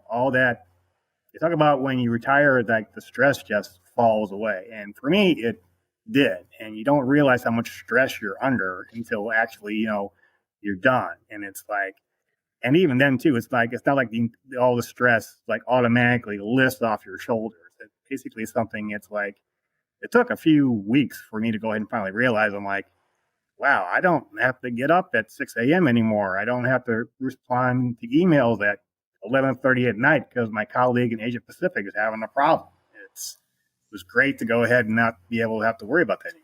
all that. You talk about when you retire, like the stress just falls away. And for me, it did. And you don't realize how much stress you're under until actually, you're done. And it's like, and even then too, it's like, it's not like all the stress like automatically lifts off your shoulders. It's basically something, it's like, it took a few weeks for me to go ahead and finally realize, I'm like, wow, I don't have to get up at 6 a.m. anymore. I don't have to respond to emails at 11:30 at night because my colleague in Asia Pacific is having a problem. It was great to go ahead and not be able to have to worry about that anymore.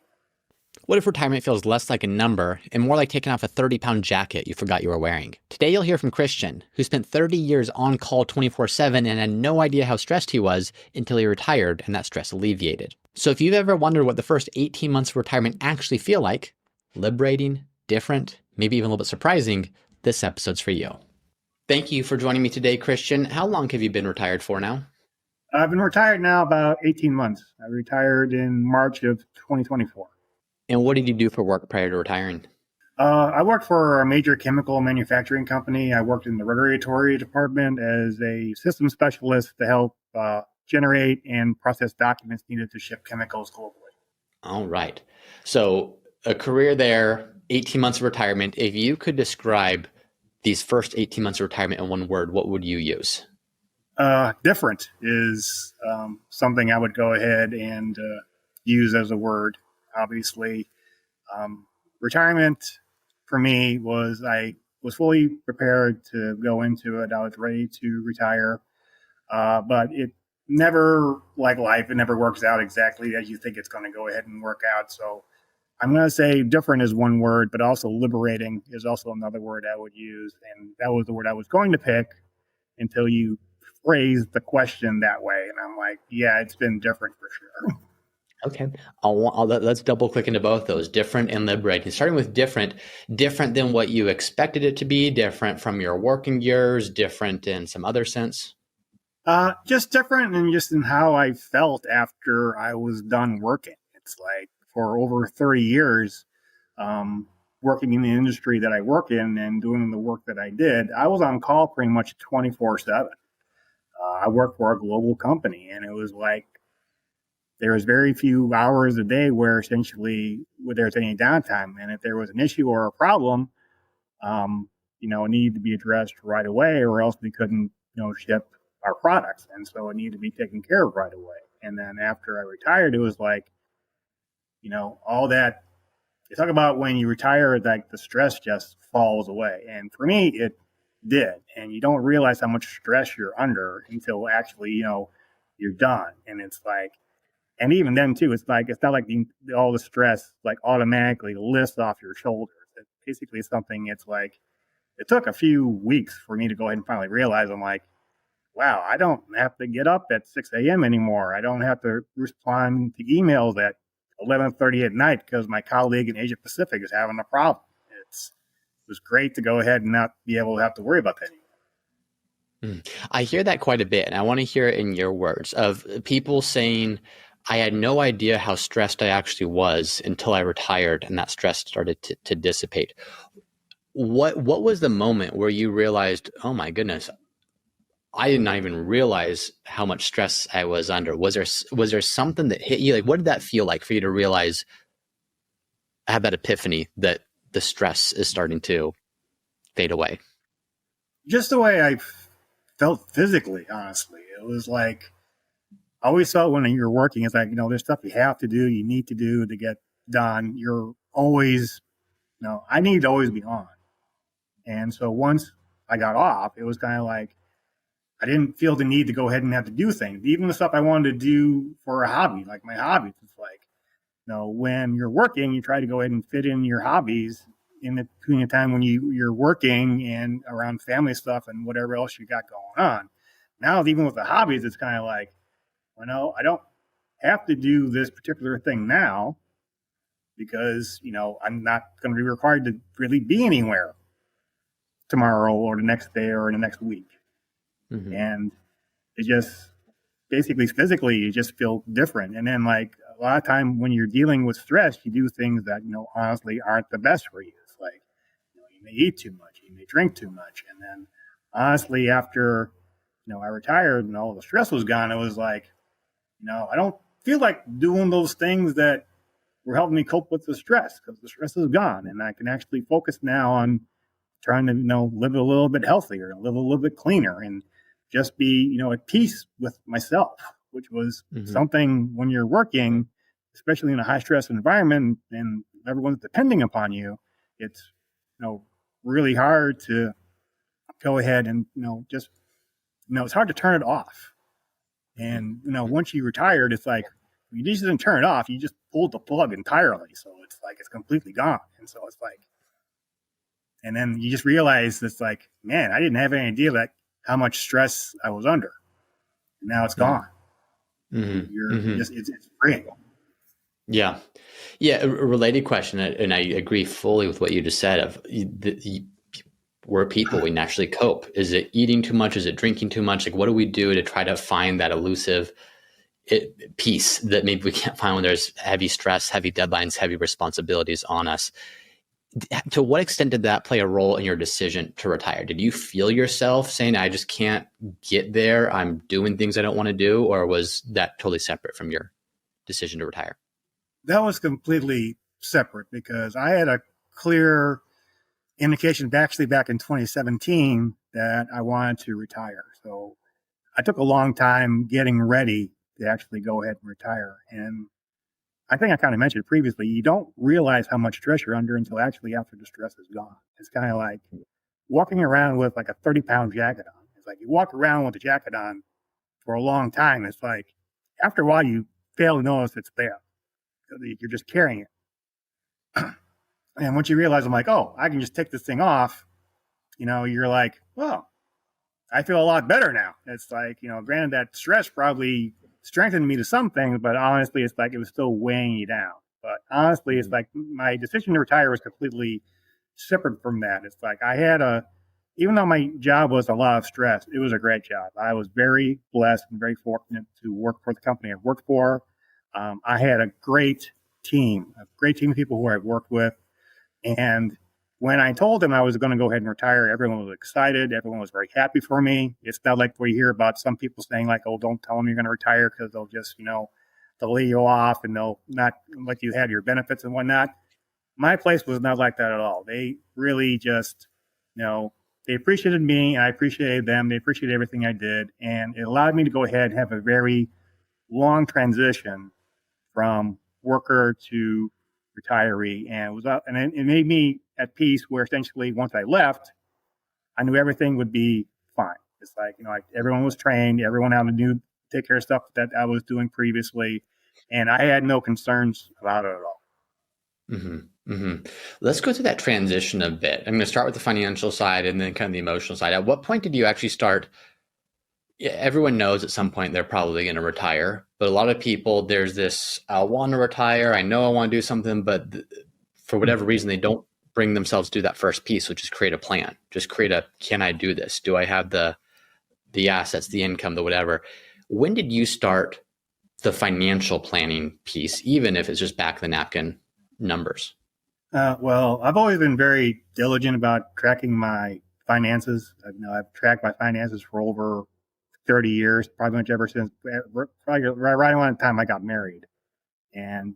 What if retirement feels less like a number and more like taking off a 30-pound jacket you forgot you were wearing? Today, you'll hear from Christian, who spent 30 years on call 24/7 and had no idea how stressed he was until he retired and that stress alleviated. So if you've ever wondered what the first 18 months of retirement actually feel like, liberating, different, maybe even a little bit surprising, this episode's for you. Thank you for joining me today, Christian. How long have you been retired for now? I've been retired now about 18 months. I retired in March of 2024. And what did you do for work prior to retiring? I worked for a major chemical manufacturing company. I worked in the regulatory department as a system specialist to help generate and process documents needed to ship chemicals globally. All right. So a career there, 18 months of retirement. If you could describe these first 18 months of retirement in one word, what would you use? Different is something I would go ahead and use as a word. Obviously, retirement for me was I was fully prepared to go into it. I was ready to retire, but it never, like life, it never works out exactly as you think it's going to go ahead and work out. So I'm going to say different is one word, but also liberating is also another word I would use. And that was the word I was going to pick until you phrased the question that way. And I'm like, yeah, it's been different for sure. Okay. Let's double click into both those, different and liberating. Starting with different than what you expected it to be, different from your working years, different in some other sense. Just different and just in how I felt after I was done working. It's like for over 30 years, working in the industry that I work in and doing the work that I did, I was on call pretty much 24/7. I worked for a global company, and it was like there was very few hours a day where essentially there was any downtime. And if there was an issue or a problem, it needed to be addressed right away, or else we couldn't, ship our products. And so it needed to be taken care of right away. And then after I retired, it was like, all that. You talk about when you retire, like the stress just falls away. And for me, it did. And you don't realize how much stress you're under until actually, you're done. And it's like, and even then too, it's like, it's not like all the stress like automatically lifts off your shoulders. It's basically something, it's like, it took a few weeks for me to go ahead and finally realize, I'm like, wow, I don't have to get up at 6 a.m. anymore. I don't have to respond to emails at 11:30 at night because my colleague in Asia Pacific is having a problem. It was great to go ahead and not be able to have to worry about that anymore. I hear that quite a bit, and I want to hear it in your words of people saying, I had no idea how stressed I actually was until I retired and that stress started to dissipate. What was the moment where you realized, oh my goodness, I did not even realize how much stress I was under? Was there something that hit you? Like, what did that feel like for you to realize, I have that epiphany that the stress is starting to fade away? Just the way I felt physically, honestly. It was like, I always felt when you're working, it's like, there's stuff you have to do, you need to do to get done. You're always, I need to always be on. And so once I got off, it was kind of like, I didn't feel the need to go ahead and have to do things. Even the stuff I wanted to do for a hobby, like my hobbies, it's like, when you're working, you try to go ahead and fit in your hobbies in between the time when you're working and around family stuff and whatever else you got going on. Now, even with the hobbies, it's kind of like, I don't have to do this particular thing now because, I'm not going to be required to really be anywhere tomorrow or the next day or in the next week. Mm-hmm. And it just basically physically, you just feel different. And then like a lot of time when you're dealing with stress, you do things that, honestly aren't the best for you. It's like, you may eat too much, you may drink too much. And then honestly, after I retired and all the stress was gone, it was like, I don't feel like doing those things that were helping me cope with the stress, because the stress is gone and I can actually focus now on trying to, live a little bit healthier, live a little bit cleaner, and just be, at peace with myself, which was something when you're working, especially in a high stress environment and everyone's depending upon you. It's, really hard to go ahead and, just, it's hard to turn it off. And, once you retired, it's like, you just didn't turn it off. You just pulled the plug entirely. So it's like, it's completely gone. And so it's like, and then you just realize it's like, man, I didn't have any idea that how much stress I was under. And now it's gone. You're just, it's free. Yeah. Yeah. A related question, and I agree fully with what you just said of we're people, we naturally cope. Is it eating too much? Is it drinking too much? Like, what do we do to try to find that elusive piece that maybe we can't find when there's heavy stress, heavy deadlines, heavy responsibilities on us? To what extent did that play a role in your decision to retire? Did you feel yourself saying, I just can't get there, I'm doing things I don't want to do? Or was that totally separate from your decision to retire? That was completely separate, because I had a clear indication back in 2017 that I wanted to retire. So I took a long time getting ready to actually go ahead and retire. And I think I kind of mentioned previously, you don't realize how much stress you're under until actually after the stress is gone. It's kind of like walking around with like a 30-pound jacket on. It's like you walk around with a jacket on for a long time. It's like after a while you fail to notice it's there. You're just carrying it. And once you realize, I'm like, oh, I can just take this thing off, you're like, well, I feel a lot better now. It's like, granted that stress probably strengthened me to some things, but honestly, it's like it was still weighing you down. But honestly, it's like my decision to retire was completely separate from that. It's like even though my job was a lot of stress, it was a great job. I was very blessed and very fortunate to work for the company I worked for. I had a great team of people who I've worked with. And when I told them I was going to go ahead and retire, everyone was excited. Everyone was very happy for me. It's not like we hear about some people saying like, oh, don't tell them you're going to retire because they'll just, they'll lay you off and they'll not let you have your benefits and whatnot. My place was not like that at all. They really just, they appreciated me and I appreciated them. They appreciated everything I did. And it allowed me to go ahead and have a very long transition from worker to retiree, and it made me at peace, where essentially once I left, I knew everything would be fine. It's like, like everyone was trained, everyone out knew take care of stuff that I was doing previously, and I had no concerns about it at all. Let's go through that transition a bit. I'm going to start with the financial side and then kind of the emotional side. At what point did you actually start? Everyone knows at some point they're probably going to retire, but a lot of people, there's this, I want to retire, I know I want to do something, but for whatever reason, they don't bring themselves to that first piece, which is create a plan. Just create can I do this? Do I have the assets, the income, the whatever? When did you start the financial planning piece, even if it's just back of the napkin numbers? Well, I've always been very diligent about tracking my finances. I've tracked my finances for over 30 years, probably much ever since, probably right around the time I got married. And,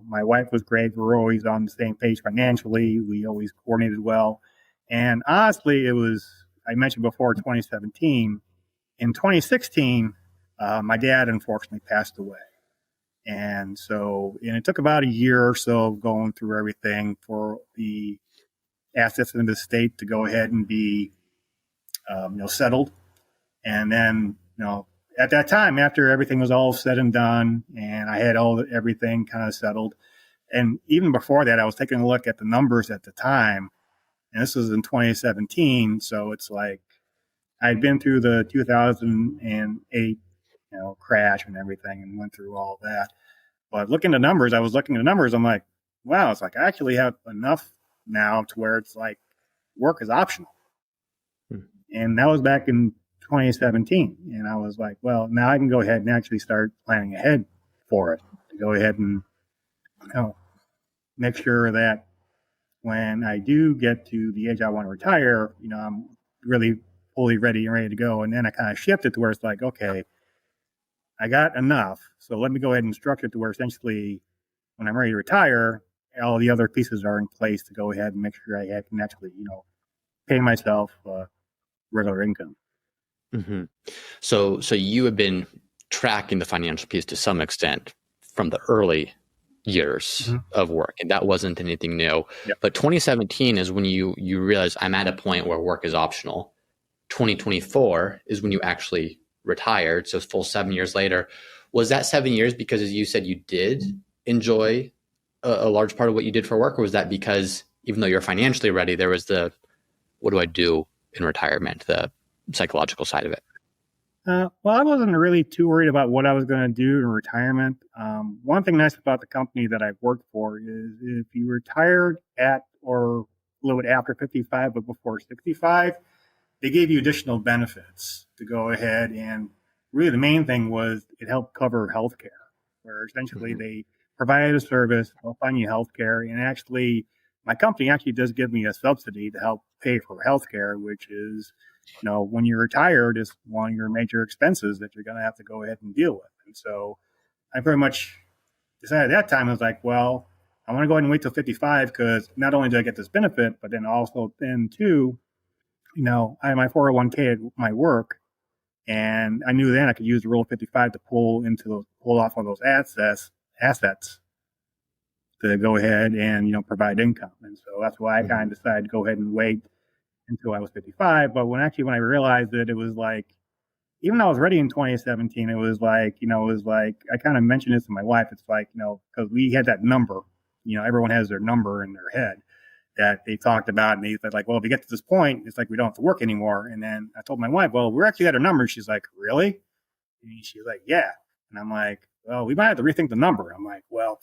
my wife was great. We were always on the same page financially. We always coordinated well. And honestly, I mentioned before, 2017. In 2016, my dad unfortunately passed away. And it took about a year or so of going through everything for the assets in the estate to go ahead and be, settled. And then, at that time, after everything was all said and done, and I had everything kind of settled, and even before that, I was taking a look at the numbers at the time, and this was in 2017. So it's like I'd been through the 2008, crash and everything, and went through all of that. But looking at numbers, I'm like, wow, it's like I actually have enough now to where it's like work is optional. And that was back in 2017. And I was like, well, now I can go ahead and actually start planning ahead for it, to go ahead and make sure that when I do get to the age I want to retire, I'm really fully ready and ready to go. And then I kind of shifted to where it's like, okay, I got enough. So let me go ahead and structure it to where essentially when I'm ready to retire, all the other pieces are in place to go ahead and make sure I can actually, pay myself regular income. Mm-hmm. So you have been tracking the financial piece to some extent from the early years of work, and that wasn't anything new. Yep. But 2017 is when you realize I'm at a point where work is optional. 2024 is when you actually retired, so full 7 years later. Was that 7 years because, as you said, you did enjoy a large part of what you did for work, or was that because even though you're financially ready, there was the what do I do in retirement, the psychological side of it? Well, I wasn't really too worried about what I was going to do in retirement. One thing nice about the company that I've worked for is if you retired at or a little bit after 55, but before 65, they gave you additional benefits to go ahead. And really the main thing was it helped cover healthcare, where essentially they provided a service, they'll find you healthcare. And actually, my company actually does give me a subsidy to help pay for healthcare, which is, when you're retired, is one of your major expenses that you're going to have to go ahead and deal with. And so I very much decided at that time, I was like, well, I want to go ahead and wait till 55 because not only do I get this benefit, but then also then too, I had my 401k at my work, and I knew then I could use the Rule 55 to pull off of those assets to go ahead and provide income. And so that's why I kind of decided to go ahead and wait until I was 55. But when I realized that it was like, even though I was ready in 2017, it was like I kind of mentioned this to my wife. It's like, because we had that number, everyone has their number in their head that they talked about, and they said like, well, if we get to this point, it's like we don't have to work anymore. And then I told my wife, well, we're actually at a number. She's like, really? And she's like, yeah. And I'm like, well, we might have to rethink the number. I'm like, well,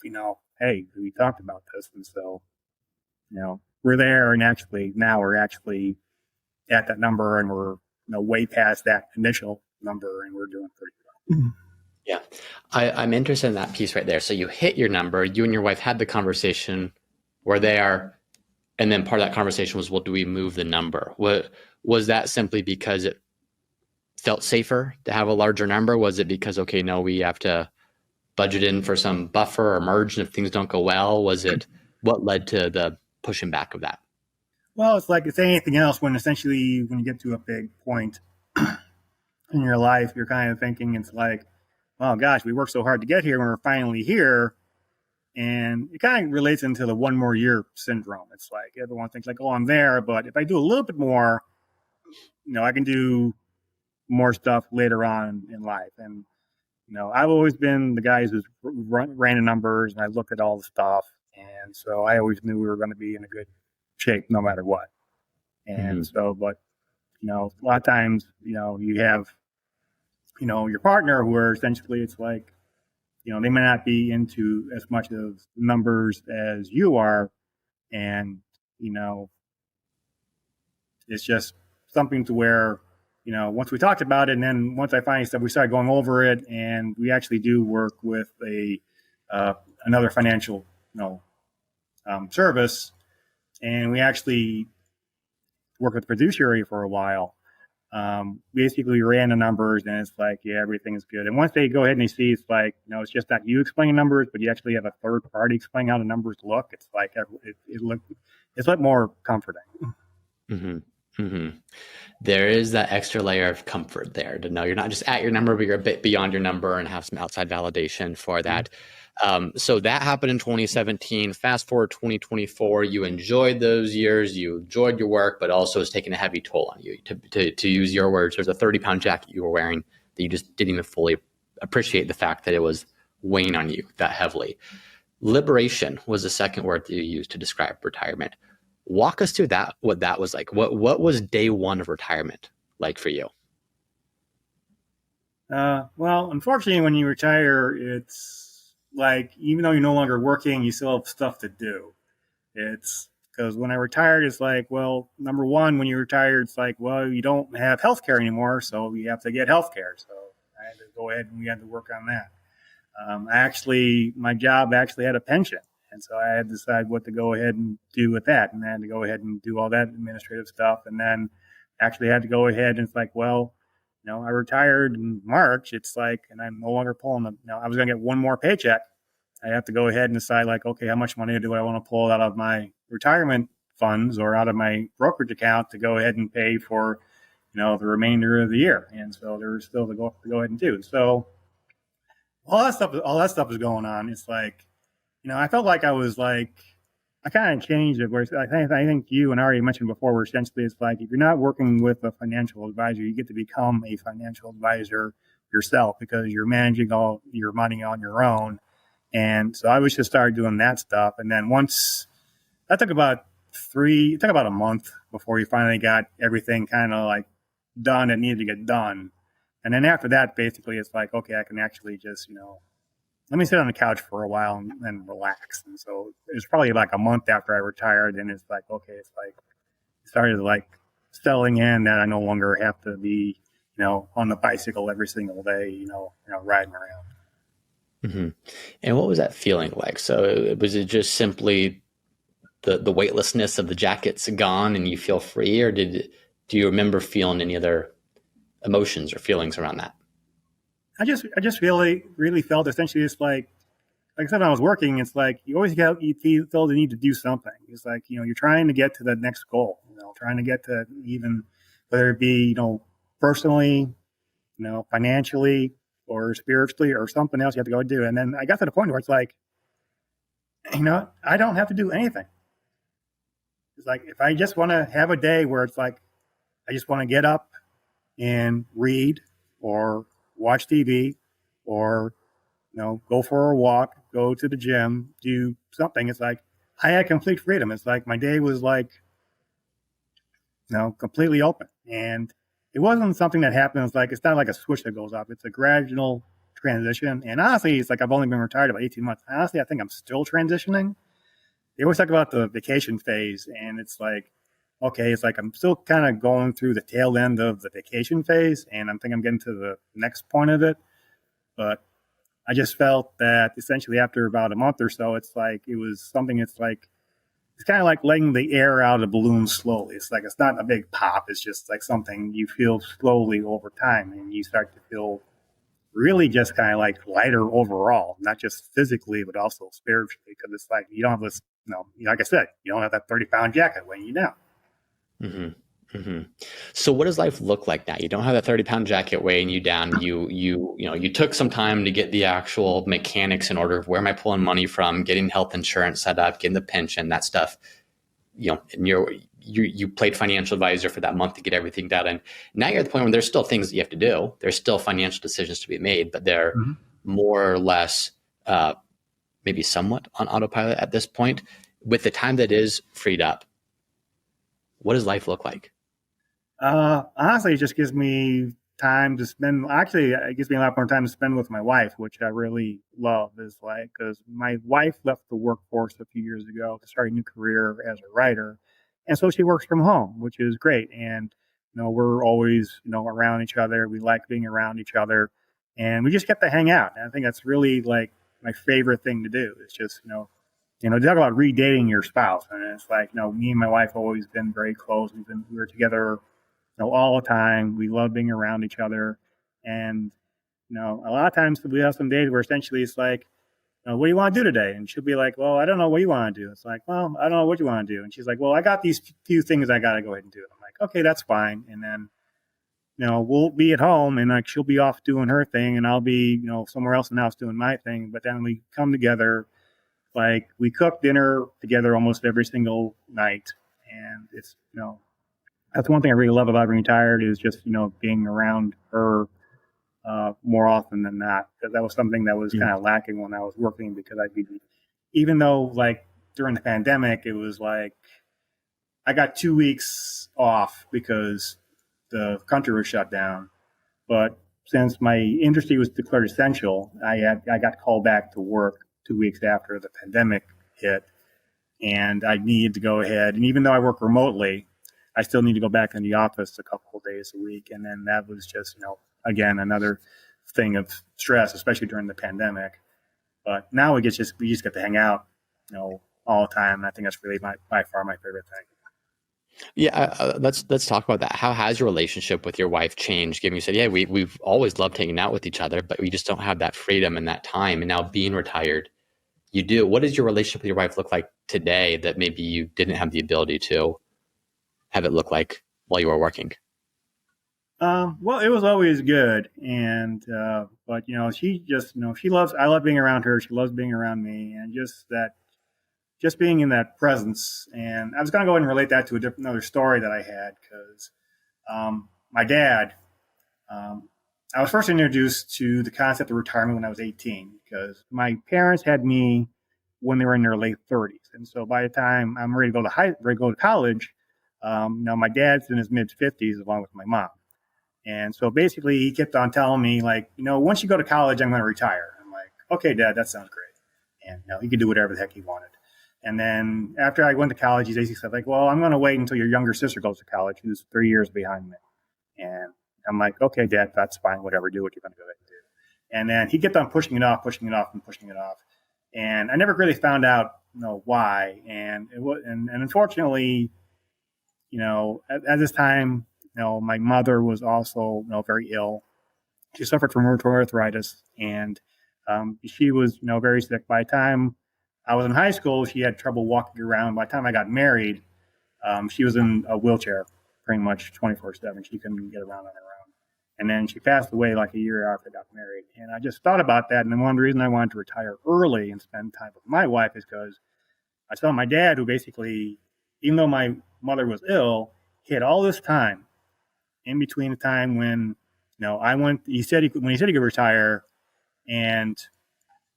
hey, we talked about this, and so we're there, and actually now we're actually at that number, and we're way past that initial number, and we're doing pretty well. Yeah, I'm interested in that piece right there. So you hit your number. You and your wife had the conversation where they are. And then part of that conversation was, well, do we move the number? What was that simply because it felt safer to have a larger number? Was it because, okay, no, we have to budget in for some buffer or margin if things don't go well? Was it what led to the pushing back of that? Well, it's like it's anything else when essentially when you get to a big point in your life, you're kind of thinking it's like, oh gosh, we worked so hard to get here when we're finally here. And it kind of relates into the one more year syndrome. It's like everyone thinks like, oh, I'm there, but if I do a little bit more, I can do more stuff later on in life. And, I've always been the guy who's ran the numbers, and I looked at all the stuff. And so I always knew we were going to be in a good shape no matter what. And so, but, a lot of times, you have, your partner where essentially it's like, they may not be into as much of numbers as you are. And, it's just something to where, once we talked about it, and then once I finally said we started going over it, and we actually do work with another financial, service, and we actually worked with the fiduciary for a while. Basically we ran the numbers, and it's like, yeah, everything's good. And once they go ahead and they see it's like, it's just not you explaining numbers, but you actually have a third party explaining how the numbers look. It's like, it's a lot more comforting. Mm-hmm. Mm-hmm. There is that extra layer of comfort there to know you're not just at your number, but you're a bit beyond your number and have some outside validation for that. So that happened in 2017. Fast forward 2024, you enjoyed those years, you enjoyed your work, but also it's taking a heavy toll on you. To use your words, there's a 30-pound jacket you were wearing that you just didn't even fully appreciate the fact that it was weighing on you that heavily. Liberation was the second word that you used to describe retirement. Walk us through that, what that was like. What was day one of retirement like for you? Well, unfortunately, when you retire, it's like, even though you're no longer working, you still have stuff to do. It's because when I retired, it's like, well, number one, when you retire, it's like, well, you don't have health care anymore, so you have to get health care. So I had to go ahead and we had to work on that. My job actually had a pension. And so I had to decide what to go ahead and do with that. And I had to go ahead and do all that administrative stuff. And then actually had to go ahead and it's like, well, I retired in March. It's like, and I'm no longer pulling I was going to get one more paycheck. I have to go ahead and decide like, okay, how much money do I want to pull out of my retirement funds or out of my brokerage account to go ahead and pay for, the remainder of the year. And so there was still to go ahead and do. So all that stuff is going on. It's like, I felt like I was like, I kind of changed it. Where I think you and Ari mentioned before, where essentially it's like if you're not working with a financial advisor, you get to become a financial advisor yourself because you're managing all your money on your own. And so I was just started doing that stuff. And then once that it took about a month before we finally got everything kind of like done that needed to get done. And then after that, basically, it's like, okay, I can actually just, let me sit on the couch for a while and relax. And so it was probably like a month after I retired. And it's like, okay, it's like, it started like settling in that I no longer have to be, on the bicycle every single day, riding around. Mm-hmm. And what was that feeling like? So was it just simply the weightlessness of the jacket's gone and you feel free, or do you remember feeling any other emotions or feelings around that? I just really felt essentially it's like I said, when I was working, it's like you always you feel the need to do something. It's like, you're trying to get to the next goal, trying to get to even whether it be, personally, financially or spiritually or something else you have to go do. And then I got to the point where it's like, I don't have to do anything. It's like if I just want to have a day where it's like I just want to get up and read or watch TV or go for a walk, go to the gym, do something. It's like I had complete freedom. It's like my day was like completely open, and it wasn't something that happened. It's like it's not like a switch that goes off. It's a gradual transition, and honestly, it's like I've only been retired about 18 months. Honestly, I think I'm still transitioning. They always talk about the vacation phase, and it's like, okay, it's like I'm still kind of going through the tail end of the vacation phase, and I'm getting to the next point of it. But I just felt that essentially after about a month or so, it's like it was something. It's kind of like letting the air out of the balloon slowly. It's like it's not a big pop. It's just like something you feel slowly over time, and you start to feel really just kind of like lighter overall, not just physically, but also spiritually. Because it's like you don't have this, like I said, you don't have that 30-pound jacket weighing you down. Mm-hmm. Mm-hmm. So what does life look like now? You don't have that 30-pound jacket weighing you down. You took some time to get the actual mechanics in order of where am I pulling money from, getting health insurance set up, getting the pension, that stuff. And you played financial advisor for that month to get everything done. And now you're at the point where there's still things that you have to do. There's still financial decisions to be made, but they're more or less, maybe somewhat on autopilot at this point. With the time that is freed up, what does life look like? Honestly, it just gives me time to spend. Actually, it gives me a lot more time to spend with my wife, which I really love. Is like because my wife left the workforce a few years ago to start a new career as a writer, and so she works from home, which is great. And we're always around each other. We like being around each other, and we just get to hang out. And I think that's really like my favorite thing to do. It's just they talk about redating your spouse, and it's like me and my wife always been very close. We were together all the time. We love being around each other. And, a lot of times we have some days where essentially it's like, what do you want to do today? And she'll be like, well, I don't know what you want to do. It's like, well, I don't know what you want to do. And she's like, well, I got these few things I got to go ahead and do. I'm like, okay, that's fine. And then, we'll be at home and like she'll be off doing her thing and I'll be, somewhere else in the house doing my thing. But then we come together, like we cook dinner together almost every single night. And it's, that's one thing I really love about being retired is just, being around her more often than not. Because that was something that was kind of lacking when I was working because even though like during the pandemic, it was like I got 2 weeks off because the country was shut down. But since my industry was declared essential, I got called back to work 2 weeks after the pandemic hit. And I needed to go ahead. And even though I work remotely, I still need to go back in the office a couple of days a week. And then that was just, again, another thing of stress, especially during the pandemic. But now we just get to hang out, all the time. And I think that's really by far my favorite thing. Yeah, let's talk about that. How has your relationship with your wife changed? Given you said, yeah, we've always loved hanging out with each other, but we just don't have that freedom and that time. And now being retired, you do. What does your relationship with your wife look like today that maybe you didn't have the ability to have it look like while you were working? Well, it was always good, and but she just she loves. I love being around her. She loves being around me, and just being in that presence. And I was going to go ahead and relate that to another story that I had because my dad. Um, I was first introduced to the concept of retirement when I was 18 because my parents had me when they were in their late 30s, and so by the time I'm ready to go to college, my dad's in his mid 50s along with my mom. And so basically, he kept on telling me, like, once you go to college, I'm going to retire. I'm like, okay, Dad, that sounds great. And he could do whatever the heck he wanted. And then after I went to college, he basically said, like, well, I'm going to wait until your younger sister goes to college, who's 3 years behind me. And I'm like, okay, Dad, that's fine. Whatever, do what you're going to go ahead and do. And then he kept on pushing it off, pushing it off, and pushing it off. And I never really found out, why. And it was, and unfortunately, at this time, my mother was also, very ill. She suffered from rheumatoid arthritis, and she was, very sick. By the time I was in high school, she had trouble walking around. By the time I got married, she was in a wheelchair pretty much 24/7. She couldn't get around on her own. And then she passed away like a year after I got married. And I just thought about that. And then one of the reasons I wanted to retire early and spend time with my wife is because I saw my dad, who basically, even though my mother was ill, he had all this time in between the time when I went. He said when he said he could retire, and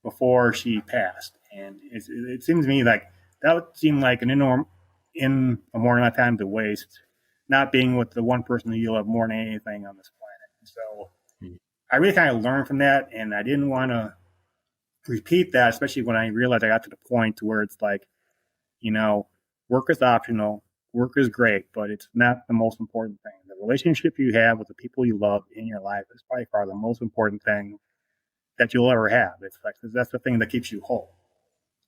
before she passed. And it seems to me like that would seem like an inordinate amount of time to waste, not being with the one person that you love more than anything on this planet. And so I really kind of learned from that, and I didn't want to repeat that, especially when I realized I got to the point where it's like, work is optional. Work is great, but it's not the most important thing. The relationship you have with the people you love in your life is by far the most important thing that you'll ever have. It's like that's the thing that keeps you whole.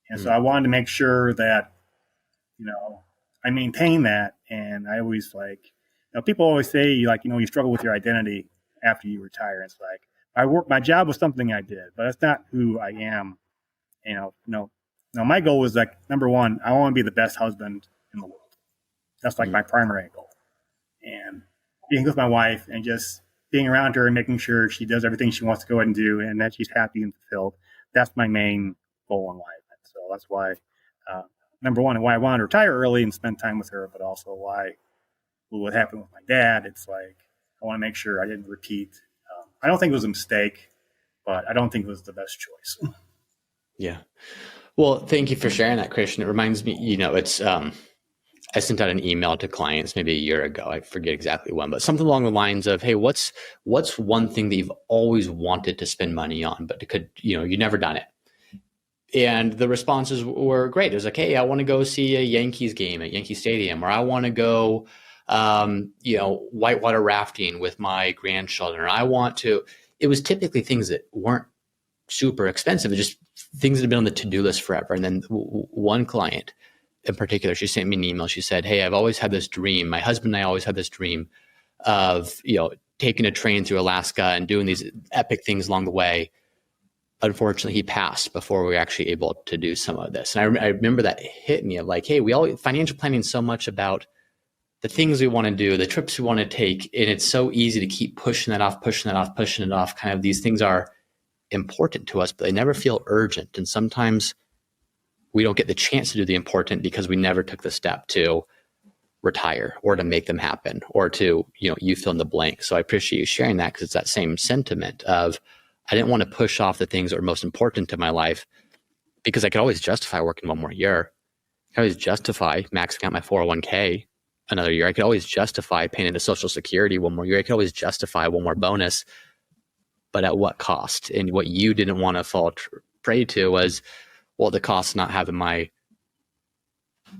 And so I wanted to make sure that, I maintain that. And I always people always say like, you struggle with your identity after you retire. It's like my job was something I did, but that's not who I am. No, my goal was like, number one, I want to be the best husband in the world. That's like my primary goal. And being with my wife and just being around her and making sure she does everything she wants to go ahead and do and that she's happy and fulfilled. That's my main goal in life. And so that's why, number one, why I wanted to retire early and spend time with her, but also why what happened with my dad. It's like, I want to make sure I didn't repeat. I don't think it was a mistake, but I don't think it was the best choice. Yeah. Well, thank you for sharing that, Christian. It reminds me, it's, I sent out an email to clients maybe a year ago. I forget exactly when, but something along the lines of, hey, what's one thing that you've always wanted to spend money on, but you never done it? And the responses were great. It was like, hey, I want to go see a Yankees game at Yankee Stadium, or I want to go, whitewater rafting with my grandchildren, or it was typically things that weren't super expensive. It's just things that have been on the to-do list forever. And then one client in particular, she sent me an email. She said, hey, I've always had this dream. My husband and I always had this dream of, taking a train through Alaska and doing these epic things along the way. Unfortunately, he passed before we were actually able to do some of this. And I remember that hit me of like, hey, financial planning so much about the things we want to do, the trips we want to take. And it's so easy to keep pushing that off. Kind of these things are important to us, but they never feel urgent. And sometimes we don't get the chance to do the important because we never took the step to retire or to make them happen or to, you fill in the blank. So I appreciate you sharing that because it's that same sentiment of, I didn't want to push off the things that were most important to my life because I could always justify working one more year. I could always justify maxing out my 401k another year. I could always justify paying into Social Security one more year. I could always justify one more bonus, but at what cost? And what you didn't want to fall prey to was, well, the cost of not having my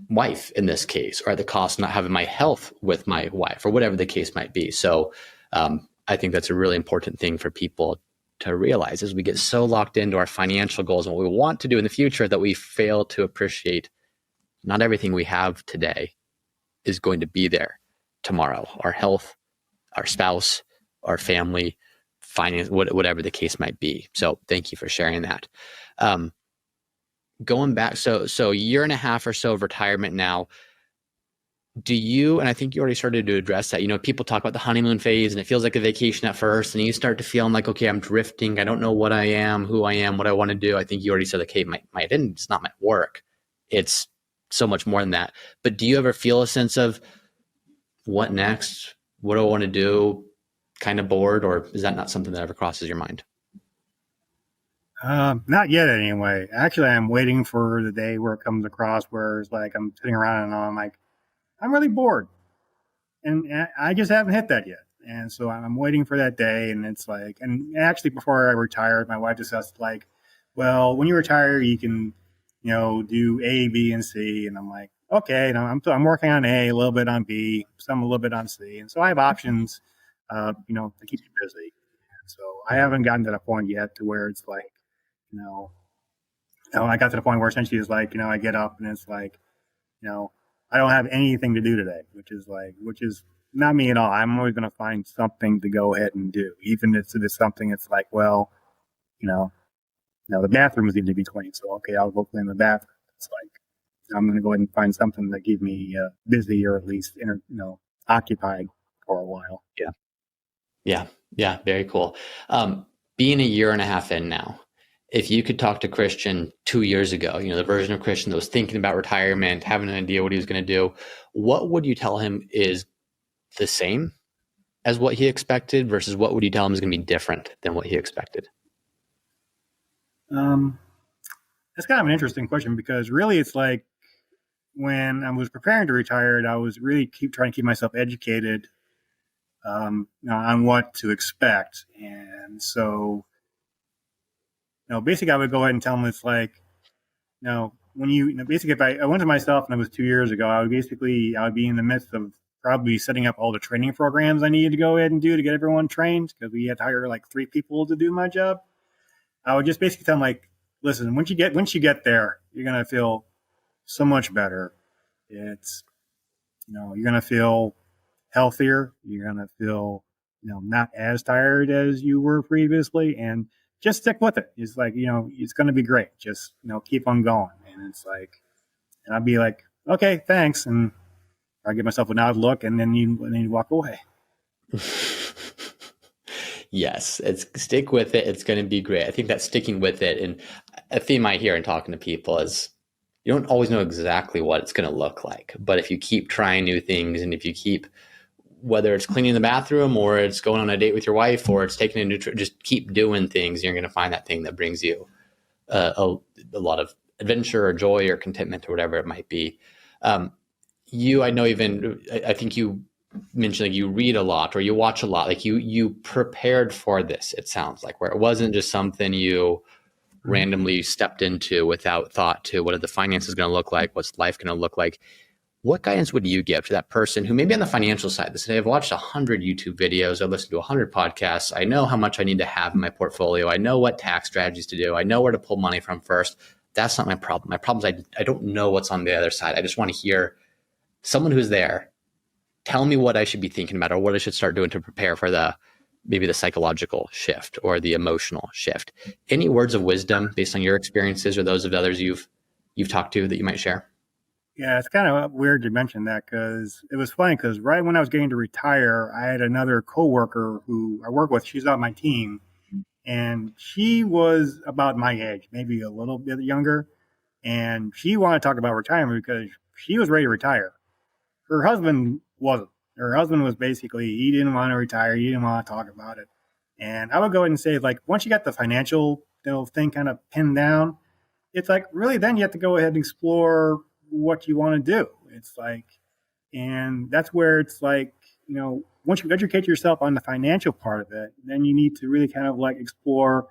wife in this case, or the cost of not having my health with my wife, or whatever the case might be. So I think that's a really important thing for people to realize as we get so locked into our financial goals and what we want to do in the future that we fail to appreciate not everything we have today is going to be there tomorrow. Our health, our spouse, our family, finance, whatever the case might be. So thank you for sharing that. Going back, so a year and a half or so of retirement now. Do you, and I think you already started to address that, people talk about the honeymoon phase and it feels like a vacation at first, and you start to feel like, okay, I'm drifting. I don't know what I am, who I am, what I want to do. I think you already said, okay, it's not my work. It's so much more than that. But do you ever feel a sense of what next? What do I want to do? Kind of bored, or is that not something that ever crosses your mind? Not yet, anyway. Actually, I'm waiting for the day where it comes across where it's like I'm sitting around and I'm like, I'm really bored, and I just haven't hit that yet. And so I'm waiting for that day, and it's like, and actually, before I retired, my wife discussed like, well, when you retire, you can, do A, B, and C, and I'm like, okay, I'm working on A, a little bit on B, some a little bit on C, and so I have options, to keep me busy. And so I haven't gotten to the point yet to where it's like, I got to the point where essentially it's like, I get up and it's like, I don't have anything to do today, which is not me at all. I'm always going to find something to go ahead and do, even if it's something. It's like, well, the bathrooms need to be clean, so okay, I'll go clean the bathroom. It's like I'm going to go ahead and find something to keep me busy or at least occupied for a while. Yeah, very cool. Being a year and a half in now, if you could talk to Christian 2 years ago, the version of Christian that was thinking about retirement, having an idea what he was going to do, what would you tell him is the same as what he expected versus what would you tell him is going to be different than what he expected? That's kind of an interesting question, because really it's like when I was preparing to retire, I was really trying to keep myself educated on what to expect. And so, basically I would go ahead and tell them it's like, basically if I went to myself and it was 2 years ago, I would be in the midst of probably setting up all the training programs I needed to go ahead and do to get everyone trained, because we had to hire like 3 people to do my job. I would just basically tell them like, listen, once you get there, you're going to feel so much better. It's, you're going to feel healthier. You're going to feel, not as tired as you were previously, and just stick with it. It's like, it's going to be great. Just, keep on going. And it's like, and I'd be like, okay, thanks. And I give myself a nod look, and then you walk away. Yes, stick with it. It's going to be great. I think that sticking with it, and a theme I hear in talking to people is you don't always know exactly what it's going to look like. But if you keep trying new things, and if you keep, whether it's cleaning the bathroom or it's going on a date with your wife or it's taking a new trip, just keep doing things. You're going to find that thing that brings you a lot of adventure or joy or contentment or whatever it might be. I think you mentioned like you read a lot or you watch a lot, like you prepared for this, it sounds like, where it wasn't just something you randomly stepped into without thought to what are the finances going to look like, what's life going to look like. What guidance would you give to that person who maybe on the financial side, they say, I've watched 100 YouTube videos, I've listened to 100 podcasts, I know how much I need to have in my portfolio, I know what tax strategies to do, I know where to pull money from first. That's not my problem. My problem is I don't know what's on the other side. I just want to hear someone who's there tell me what I should be thinking about or what I should start doing to prepare for maybe the psychological shift or the emotional shift. Any words of wisdom based on your experiences or those of others you've talked to that you might share? Yeah, it's kind of weird you mentioned that, because it was funny, because right when I was getting to retire, I had another coworker who I work with. She's on my team, and she was about my age, maybe a little bit younger, and she wanted to talk about retirement because she was ready to retire. Her husband wasn't. Her husband was basically, he didn't want to retire. He didn't want to talk about it. And I would go ahead and say, like, once you got the financial thing kind of pinned down, it's like, really, then you have to go ahead and explore what you want to do. It's like, and that's where it's like, once you educate yourself on the financial part of it, then you need to really kind of like explore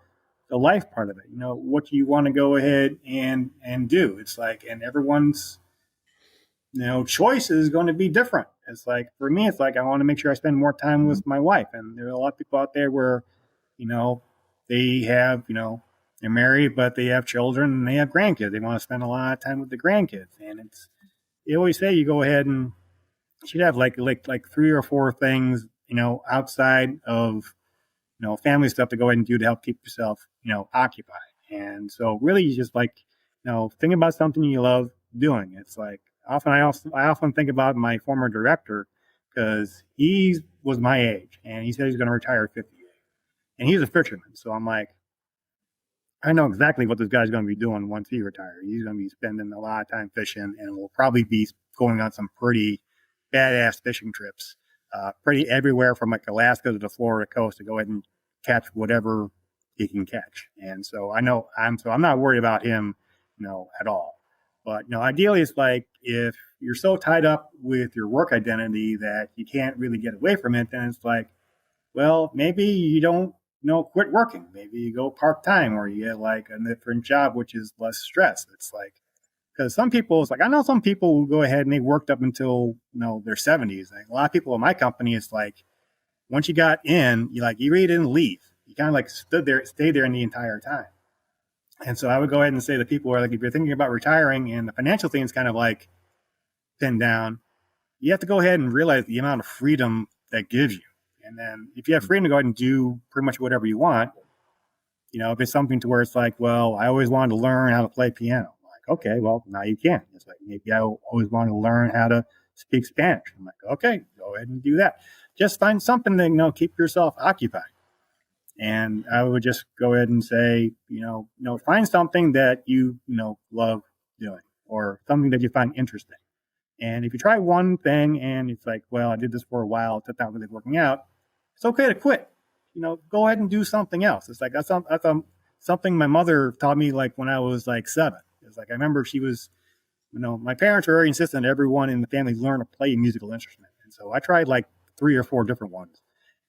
the life part of it. What you want to go ahead and do. It's like, and everyone's, choice is going to be different. It's like, for me, it's like, I want to make sure I spend more time with my wife. And there are a lot of people out there where, they have, they're married, but they have children and they have grandkids. They want to spend a lot of time with the grandkids. And they always say you go ahead and, she'd have like 3 or 4 things, outside of, family stuff to go ahead and do to help keep yourself, occupied. And so really you just like, think about something you love doing. It's like I often think about my former director because he was my age and he said he's going to retire at 58 and he's a fisherman. So I'm like, I know exactly what this guy's going to be doing once he retires. He's going to be spending a lot of time fishing and will probably be going on some pretty badass fishing trips, pretty everywhere from like Alaska to the Florida coast to go ahead and catch whatever he can catch. And so I'm not worried about him, at all. But, ideally it's like if you're so tied up with your work identity that you can't really get away from it, then it's like, well, maybe you don't, quit working. Maybe you go part time or you get like a different job, which is less stress. It's like, because some people, it's like, I know some people who go ahead and they worked up until, their 70s. Like a lot of people in my company, it's like, once you got in, you really didn't leave. You kind of like stayed there in the entire time. And so I would go ahead and say to people who are like, if you're thinking about retiring and the financial thing is kind of like pinned down, you have to go ahead and realize the amount of freedom that gives you. And then if you have freedom to go ahead and do pretty much whatever you want, if it's something to where it's like, well, I always wanted to learn how to play piano. I'm like, okay, well, now you can. It's like, maybe I always wanted to learn how to speak Spanish. I'm like, okay, go ahead and do that. Just find something to, keep yourself occupied. And I would just go ahead and say, find something that you, love doing or something that you find interesting. And if you try one thing and it's like, well, I did this for a while, it's not really working out, it's okay to quit. Go ahead and do something else. It's like that's something my mother taught me like when I was like 7. It's like I remember she was, my parents were very insistent that everyone in the family learn to play a musical instrument. And so I tried like 3 or 4 different ones.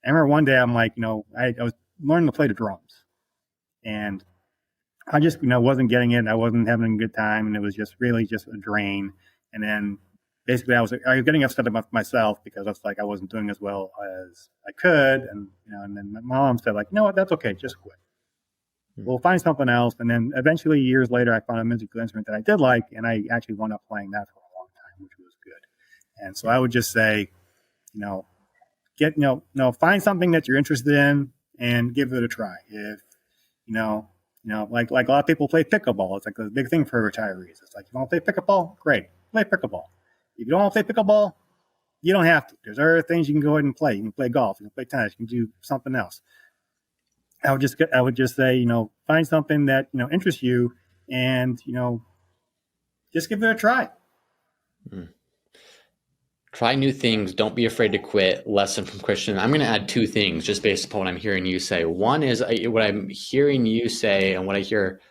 I remember one day I'm like, I was learning to play the drums. And I just, wasn't getting it. I wasn't having a good time. And it was just really just a drain. And then basically I was getting upset about myself because I was like, I wasn't doing as well as I could. And, and then my mom said like, what, that's okay. Just quit. We'll find something else. And then eventually years later, I found a musical instrument that I did like, and I actually wound up playing that for a long time, which was good. And so I would just say, find something that you're interested in and give it a try. If, like a lot of people play pickleball. It's like a big thing for retirees. It's like, you want to play pickleball? Great. Play pickleball. If you don't want to play pickleball, you don't have to. There's other things you can go ahead and play. You can play golf. You can play tennis. You can do something else. I would just say, find something that, interests you and, just give it a try. Try new things. Don't be afraid to quit. Lesson from Christian. I'm going to add 2 things just based upon what I'm hearing you say. One is what I'm hearing you say and what I hear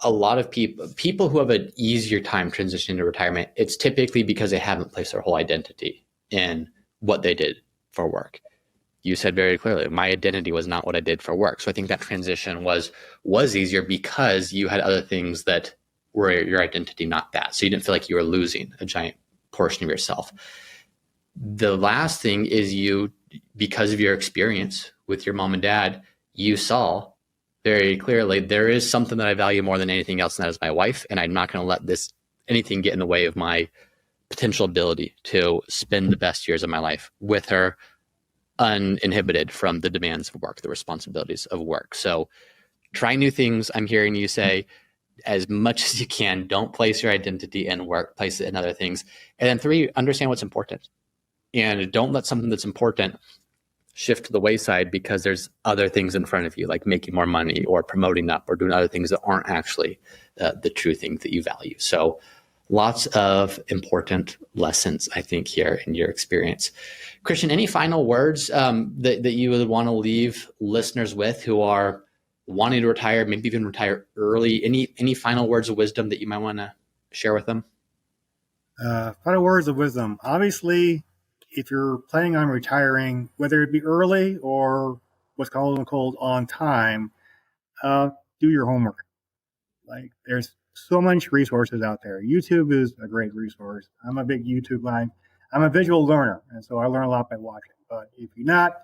a lot of people who have an easier time transitioning to retirement, it's typically because they haven't placed their whole identity in what they did for work. You said very clearly, my identity was not what I did for work. So I think that transition was easier because you had other things that were your identity, not that. So you didn't feel like you were losing a giant portion of yourself. The last thing is because of your experience with your mom and dad, you saw very clearly, there is something that I value more than anything else, and that is my wife. And I'm not going to let anything get in the way of my potential ability to spend the best years of my life with her, uninhibited from the demands of work, the responsibilities of work. So try new things. I'm hearing you say as much as you can, don't place your identity in work, place it in other things. And then 3, understand what's important. And don't let something that's important shift to the wayside because there's other things in front of you, like making more money or promoting up or doing other things that aren't actually the true things that you value. So lots of important lessons, I think, here in your experience. Christian, any final words that you would want to leave listeners with who are wanting to retire, maybe even retire early? Any final words of wisdom that you might want to share with them? Final words of wisdom. Obviously, if you're planning on retiring, whether it be early or what's called on time, do your homework. Like there's so much resources out there. YouTube is a great resource. I'm a big YouTube guy. I'm a visual learner, and so I learn a lot by watching. But if you're not,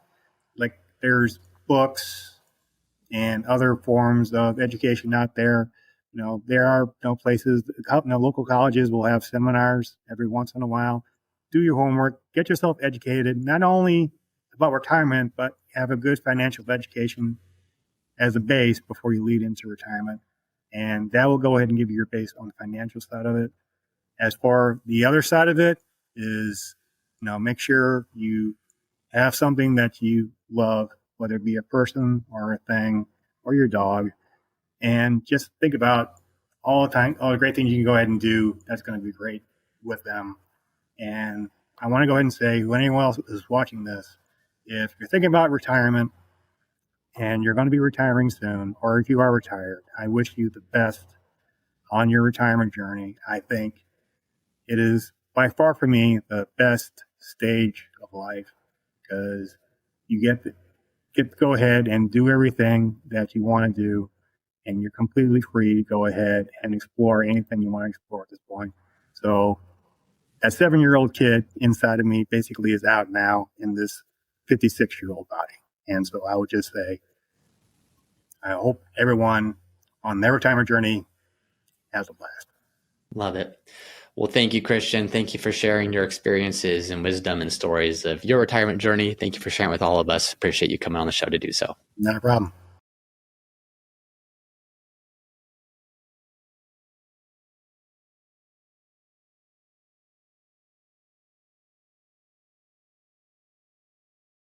like there's books and other forms of education out there. There are places, local colleges will have seminars every once in a while. do your homework, get yourself educated, not only about retirement, but have a good financial education as a base before you lead into retirement. And that will go ahead and give you your base on the financial side of it. As for the other side of it is, make sure you have something that you love, whether it be a person or a thing or your dog. And just think about all the great things you can go ahead and do that's going to be great with them. And I want to go ahead and say, when anyone else is watching this, if you're thinking about retirement and you're going to be retiring soon, or if you are retired, I wish you the best on your retirement journey. I think it is by far for me the best stage of life because you get to go ahead and do everything that you want to do, and you're completely free to go ahead and explore anything you want to explore at this point. So that 7-year-old kid inside of me basically is out now in this 56-year-old body. And so I would just say, I hope everyone on their retirement journey has a blast. Love it. Well, thank you, Christian. Thank you for sharing your experiences and wisdom and stories of your retirement journey. Thank you for sharing with all of us. Appreciate you coming on the show to do so. Not a problem.